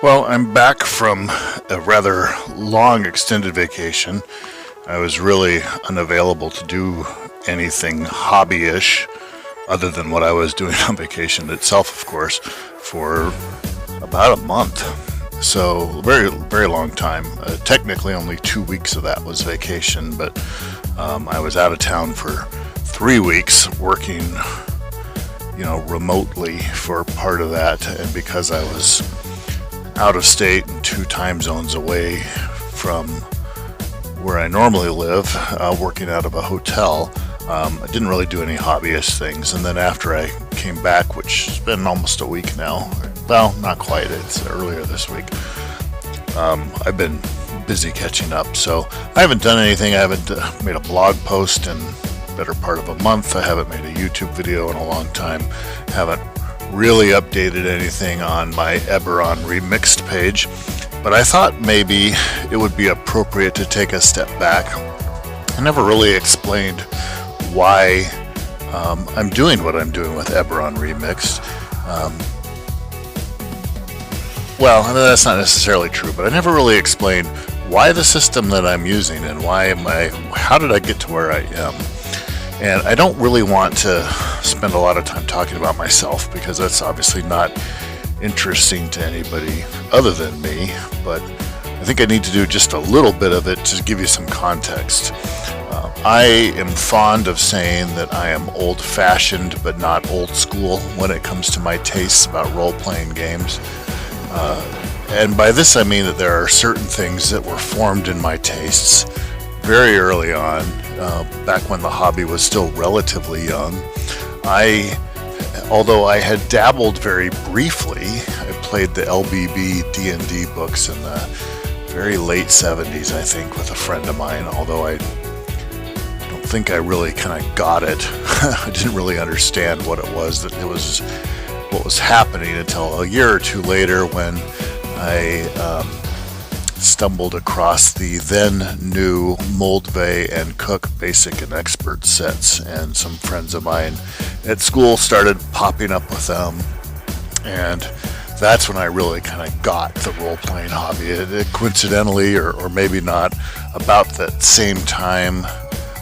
Well, I'm back from a rather long extended vacation. I was really unavailable to do anything hobby-ish other than what I was doing on vacation itself, of course, for about a month. So very, very long time. Technically only 2 weeks of that was vacation, but I was out of town for 3 weeks working, remotely for part of that. And because I was out of state and 2 time zones away from where I normally live, working out of a hotel, I didn't really do any hobbyist things. And then after I came back, which has been almost a week now, well, not quite, it's earlier this week, I've been busy catching up. So I haven't done anything. I haven't made a blog post in better part of a month. I haven't made a YouTube video in a long time. Haven't really updated anything on my Eberron Remixed page, but I thought maybe it would be appropriate to take a step back. I never really explained why I'm doing what I'm doing with Eberron Remixed. Well, that's not necessarily true, but I never really explained why the system that I'm using and how did I get to where I am. And I don't really want to spend a lot of time talking about myself because that's obviously not interesting to anybody other than me, but I think I need to do just a little bit of it to give you some context. I am fond of saying that I am old-fashioned but not old school when it comes to my tastes about role-playing games. And by this I mean that there are certain things that were formed in my tastes very early on, back when the hobby was still relatively young. Although I had dabbled very briefly, I played the LBB D&D books in the very late 70s, I think, with a friend of mine, although I don't think I really kind of got it. I didn't really understand what it was what was happening until a year or two later when I stumbled across the then new Moldvay and Cook Basic and Expert sets, and some friends of mine at school started popping up with them, and that's when I really kind of got the role-playing hobby. It coincidentally, or maybe not, about that same time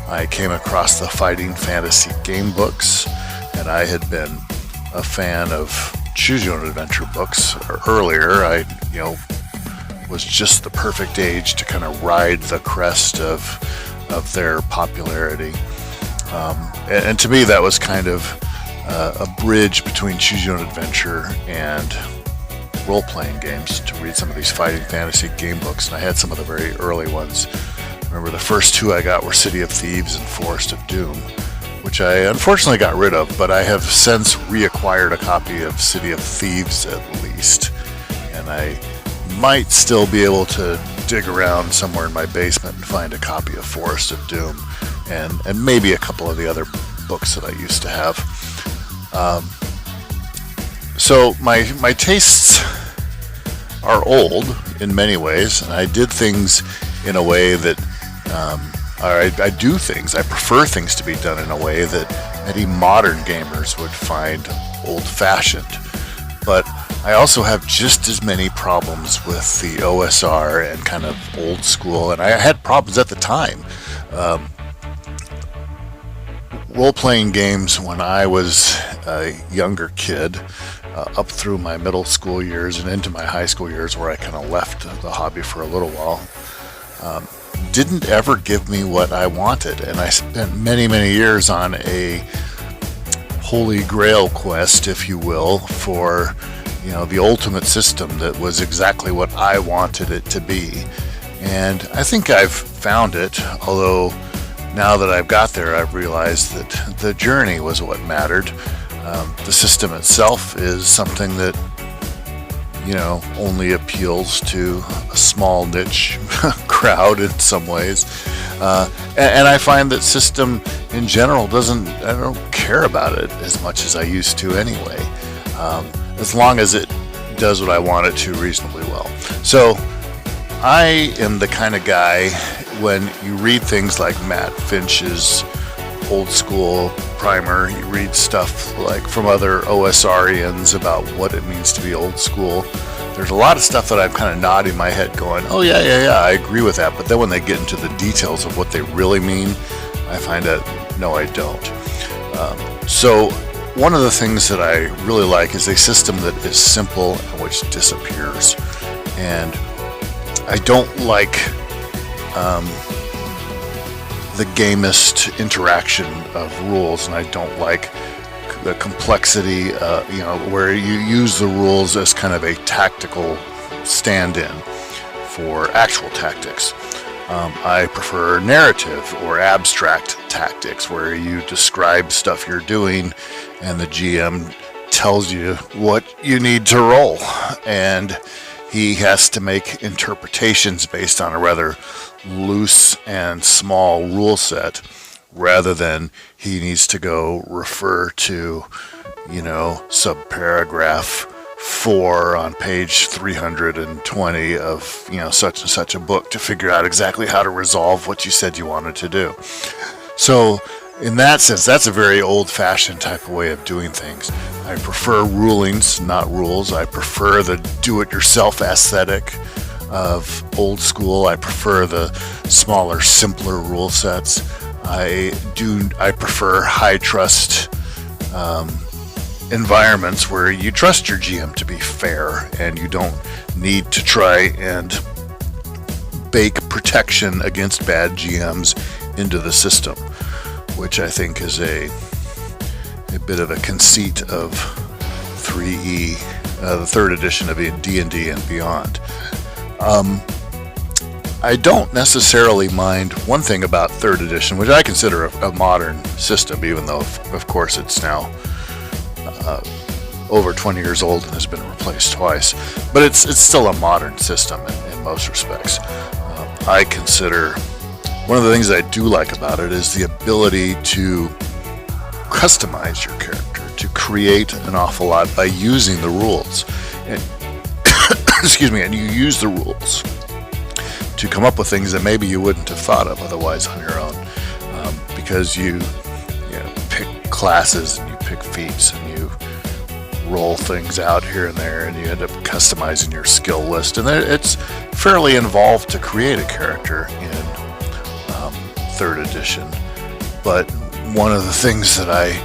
I came across the Fighting Fantasy game books, and I had been a fan of Choose Your Own Adventure books earlier. I was just the perfect age to kind of ride the crest of their popularity. And to me, that was kind of a bridge between Choose Your Own Adventure and role-playing games, to read some of these Fighting Fantasy game books. And I had some of the very early ones. I remember the first 2 I got were City of Thieves and Forest of Doom, which I unfortunately got rid of, but I have since reacquired a copy of City of Thieves at least. And I might still be able to dig around somewhere in my basement and find a copy of Forest of Doom, and maybe a couple of the other books that I used to have. So my tastes are old in many ways, and I did things in a way that, I prefer things to be done in a way that many modern gamers would find old-fashioned. But I also have just as many problems with the OSR and kind of old school, and I had problems at the time. Role-playing games when I was a younger kid, up through my middle school years and into my high school years, where I kind of left the hobby for a little while, didn't ever give me what I wanted, and I spent many, many years on a holy grail quest, if you will, for the ultimate system that was exactly what I wanted it to be. And I think I've found it, although now that I've got there, I've realized that the journey was what mattered. The system itself is something that, only appeals to a small niche crowd in some ways. And I find that system in general I don't care about it as much as I used to anyway. As long as it does what I want it to reasonably well. So I am the kind of guy, when you read things like Matt Finch's old school primer. You read stuff like from other OSRians about what it means to be old school. There's a lot of stuff that I'm kind of nodding my head going, oh yeah, I agree with that. But then when they get into the details of what they really mean, I find that, no, I don't. So one of the things that I really like is a system that is simple and which disappears. And I don't like the gamist interaction of rules, and I don't like the complexity, where you use the rules as kind of a tactical stand-in for actual tactics. I prefer narrative or abstract tactics where you describe stuff you're doing and the GM tells you what you need to roll, and he has to make interpretations based on a rather loose and small rule set, rather than he needs to go refer to, subparagraph 4 on page 320 of, such and such a book to figure out exactly how to resolve what you said you wanted to do. So in that sense, that's a very old-fashioned type of way of doing things. I prefer rulings, not rules. I prefer the do-it-yourself aesthetic of old school. I prefer the smaller, simpler rule sets. I prefer high-trust environments where you trust your GM to be fair and you don't need to try and bake protection against bad GMs into the system, which I think is a bit of a conceit of 3E, the third edition of D&D and beyond. I don't necessarily mind one thing about third edition, which I consider a modern system, even though, of course, it's now over 20 years old and has been replaced twice. But it's still a modern system in most respects. I consider one of the things I do like about it is the ability to customize your character, to create an awful lot by using the rules. And excuse me, and you use the rules to come up with things that maybe you wouldn't have thought of otherwise on your own, because you pick classes and you pick feats and you roll things out here and there, and you end up customizing your skill list. And it's fairly involved to create a character in third edition. But one of the things that I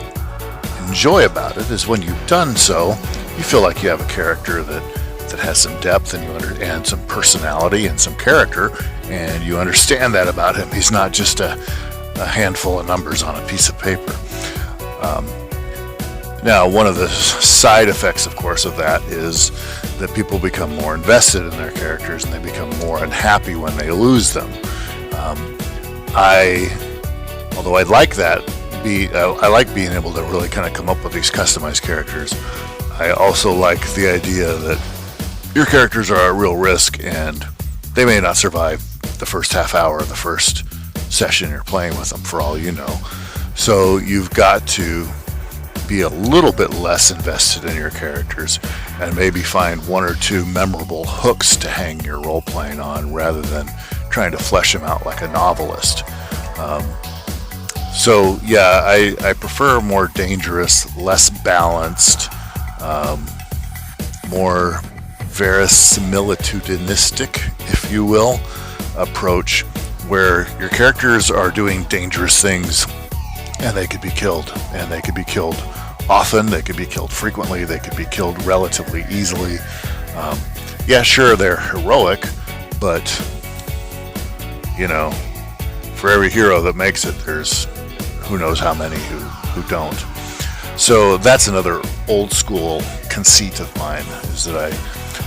enjoy about it is when you've done so, you feel like you have a character that has some depth and some personality and some character, and you understand that about him. He's not just a handful of numbers on a piece of paper. Now, one of the side effects, of course, of that is that people become more invested in their characters and they become more unhappy when they lose them. Although I like that, I like being able to really kind of come up with these customized characters. I also like the idea that your characters are at real risk and they may not survive the first half hour of the first session you're playing with them, for all you know. So you've got to be a little bit less invested in your characters and maybe find one or two memorable hooks to hang your role-playing on rather than trying to flesh them out like a novelist. So yeah, I prefer a more dangerous, less balanced, more verisimilitudinistic, if you will, approach where your characters are doing dangerous things and they could be killed, and they could be killed often, they could be killed frequently, they could be killed relatively easily. Yeah, sure, they're heroic, but for every hero that makes it, there's who knows how many who don't. So that's another old school conceit of mine, is that I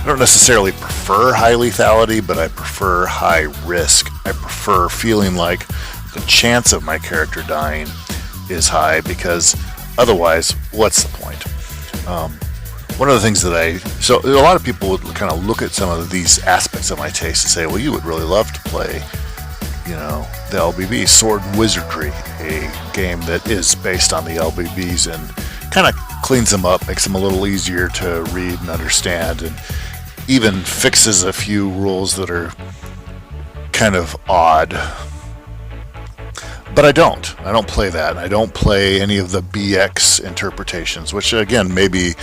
don't necessarily prefer high lethality, but I prefer high risk. I prefer feeling like the chance of my character dying is high, because otherwise, what's the point? One of the things so a lot of people would kind of look at some of these aspects of my taste and say, well, you would really love to play, the LBB, Sword and Wizardry, a game that is based on the LBBs and kind of cleans them up, makes them a little easier to read and understand, and even fixes a few rules that are kind of odd. But I don't play that. I don't play any of the BX interpretations, which again, maybe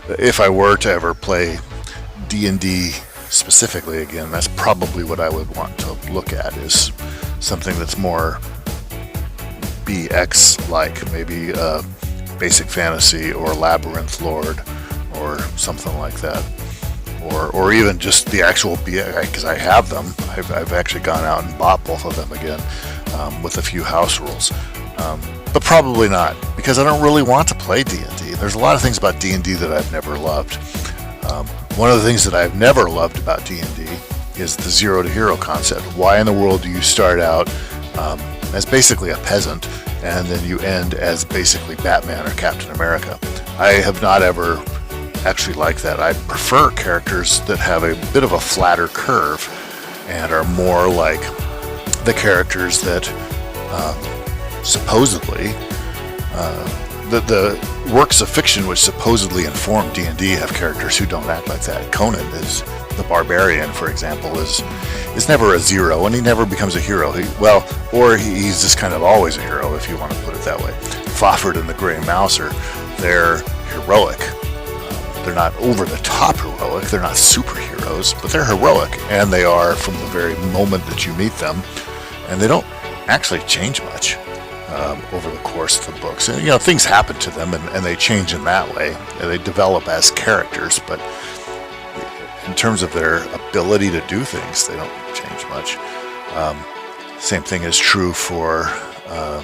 if I were to ever play D&D specifically again, that's probably what I would want to look at, is something that's more BX like, maybe Basic Fantasy or Labyrinth Lord or something like that, or even just the actual BX, because I have them. I've actually gone out and bought both of them again, with a few house rules, but probably not, because I don't really want to play D&D. There's a lot of things about D&D that I've never loved. One of the things that I've never loved about D&D is the zero to hero concept. Why in the world do you start out as basically a peasant and then you end as basically Batman or Captain America? I have not ever actually liked that. I prefer characters that have a bit of a flatter curve and are more like the characters that supposedly the works of fiction which supposedly inform D&D have characters who don't act like that. Conan is the barbarian, for example, is never a zero, and he never becomes a hero. He's just kind of always a hero, if you want to put it that way. Fafhrd and the Grey Mouser, they're heroic. They're not over the top heroic, they're not superheroes, but they're heroic, and they are from the very moment that you meet them, and they don't actually change much over the course of the books. And, things happen to them, and they change in that way, and they develop as characters, but in terms of their ability to do things, they don't change much. Same thing is true for, I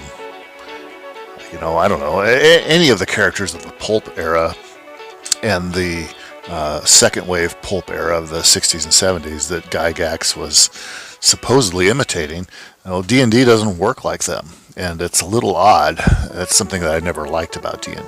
don't know, any of the characters of the pulp era and the second wave pulp era of the 60s and 70s that Gygax was supposedly imitating. D&D doesn't work like them, and it's a little odd. That's something that I've never liked about D&D.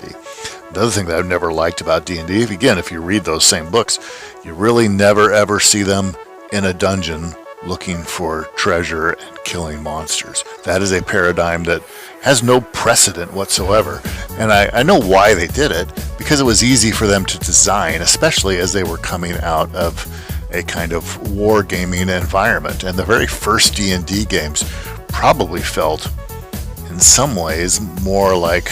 The other thing that I've never liked about D&D, if you read those same books, you really never ever see them in a dungeon looking for treasure and killing monsters. That is a paradigm that has no precedent whatsoever. And I know why they did it, because it was easy for them to design, especially as they were coming out of a kind of wargaming environment. And the very first D&D games probably felt, in some ways, more like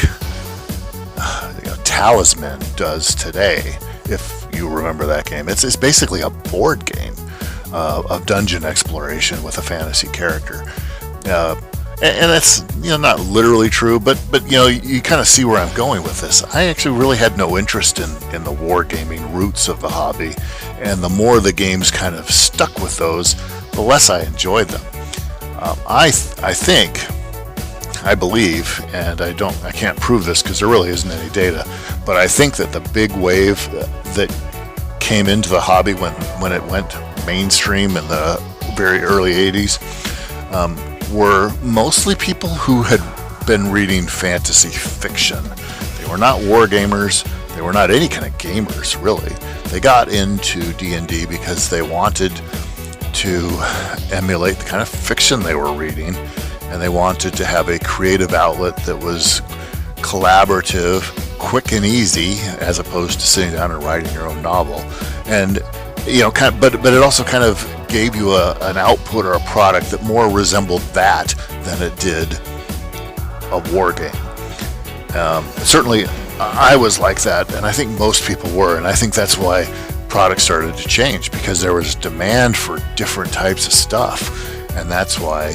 Talisman does today, if you remember that game. It's basically a board game of dungeon exploration with a fantasy character. And that's not literally true, but you kind of see where I'm going with this. I actually really had no interest in the wargaming roots of the hobby, and the more the games kind of stuck with those, the less I enjoyed them. I believe, and I can't prove this because there really isn't any data, but I think that the big wave that came into the hobby when it went mainstream in the very early 80s were mostly people who had been reading fantasy fiction. They were not war gamers. They were not any kind of gamers, really. They got into D&D because they wanted to emulate the kind of fiction they were reading, and they wanted to have a creative outlet that was collaborative, quick and easy, as opposed to sitting down and writing your own novel. And but it also kind of gave you an output or a product that more resembled that than it did a war game. Certainly, I was like that, and I think most people were, and I think that's why products started to change, because there was demand for different types of stuff, and that's why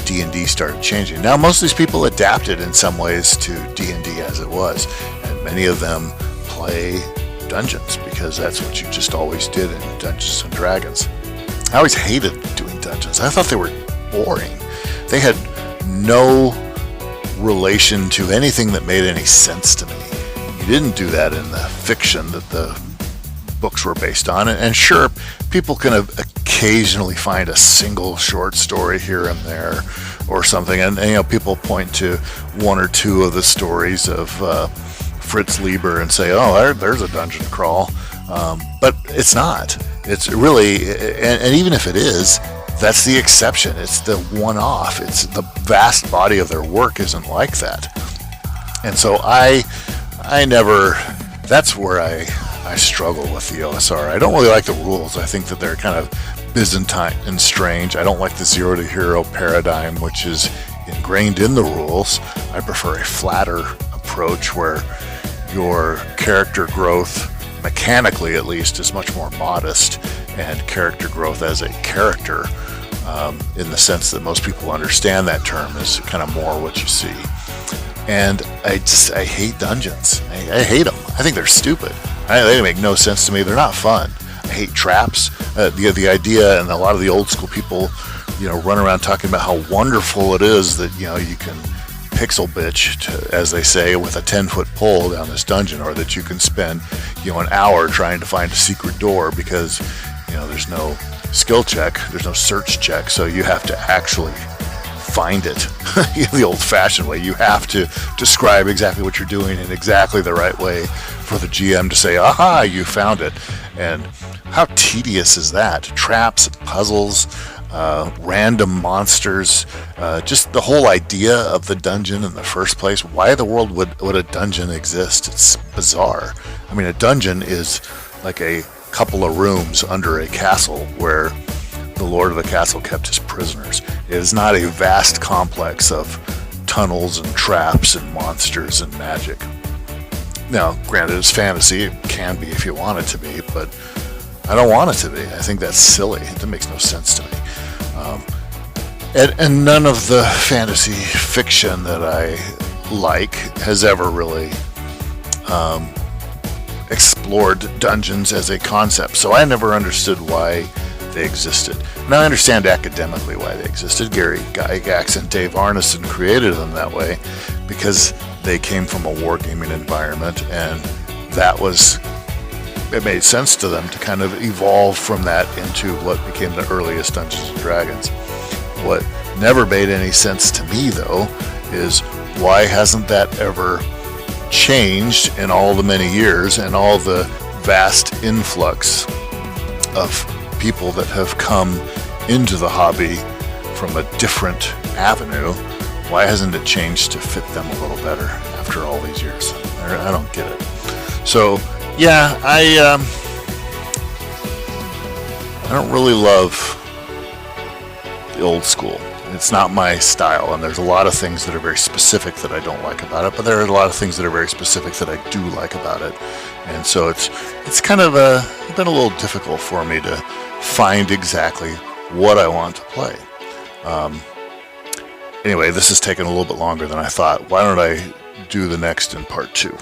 D&D started changing. Now, most of these people adapted in some ways to D&D as it was, and many of them play dungeons because that's what you just always did in Dungeons and Dragons. I always hated doing dungeons. I thought they were boring. They had no relation to anything that made any sense to me. You didn't do that in the fiction that the books were based on. And sure, people can occasionally find a single short story here and there or something. And people point to one or two of the stories of Fritz Lieber and say, oh, there's a dungeon crawl. But it's not. It's really, and even if it is, that's the exception. It's the one-off. It's the vast body of their work isn't like that. And so I never, that's where I struggle with the OSR. I don't really like the rules. I think that they're kind of Byzantine and strange. I don't like the zero to hero paradigm, which is ingrained in the rules. I prefer a flatter approach where your character growth, mechanically at least, is much more modest, and character growth as a character, in the sense that most people understand that term, is kind of more what you see. And I hate dungeons. I hate them. I think they're stupid. They make no sense to me. They're not fun. I hate traps. The idea, and a lot of the old school people, run around talking about how wonderful it is that, you can pixel bitch, as they say, with a 10-foot pole down this dungeon, or that you can spend, an hour trying to find a secret door because, there's no skill check, there's no search check, so you have to actually find it the old-fashioned way. You have to describe exactly what you're doing in exactly the right way for the GM to say, aha, you found it. And how tedious is that? Traps, puzzles, random monsters, just the whole idea of the dungeon in the first place. Why in the world would a dungeon exist? It's bizarre. I mean, a dungeon is like a couple of rooms under a castle where the lord of the castle kept his prisoners. It is not a vast complex of tunnels and traps and monsters and magic. Now, granted, it's fantasy. It can be if you want it to be, but I don't want it to be. I think that's silly. That makes no sense to me. And none of the fantasy fiction that I like has ever really explored dungeons as a concept, so I never understood why they existed. Now I understand academically why they existed. Gary Gygax and Dave Arneson created them that way because they came from a wargaming environment, and it made sense to them to kind of evolve from that into what became the earliest Dungeons and Dragons. What never made any sense to me, though, is why hasn't that ever changed in all the many years and all the vast influx of people that have come into the hobby from a different avenue? Why hasn't it changed to fit them a little better after all these years? I don't get it. So yeah, I don't really love the old school. It's not my style, and there's a lot of things that are very specific that I don't like about it, but there are a lot of things that are very specific that I do like about it. And so it's kind of been a little difficult for me to find exactly what I want to play. Anyway, this has taken a little bit longer than I thought. Why don't I do the next in part 2?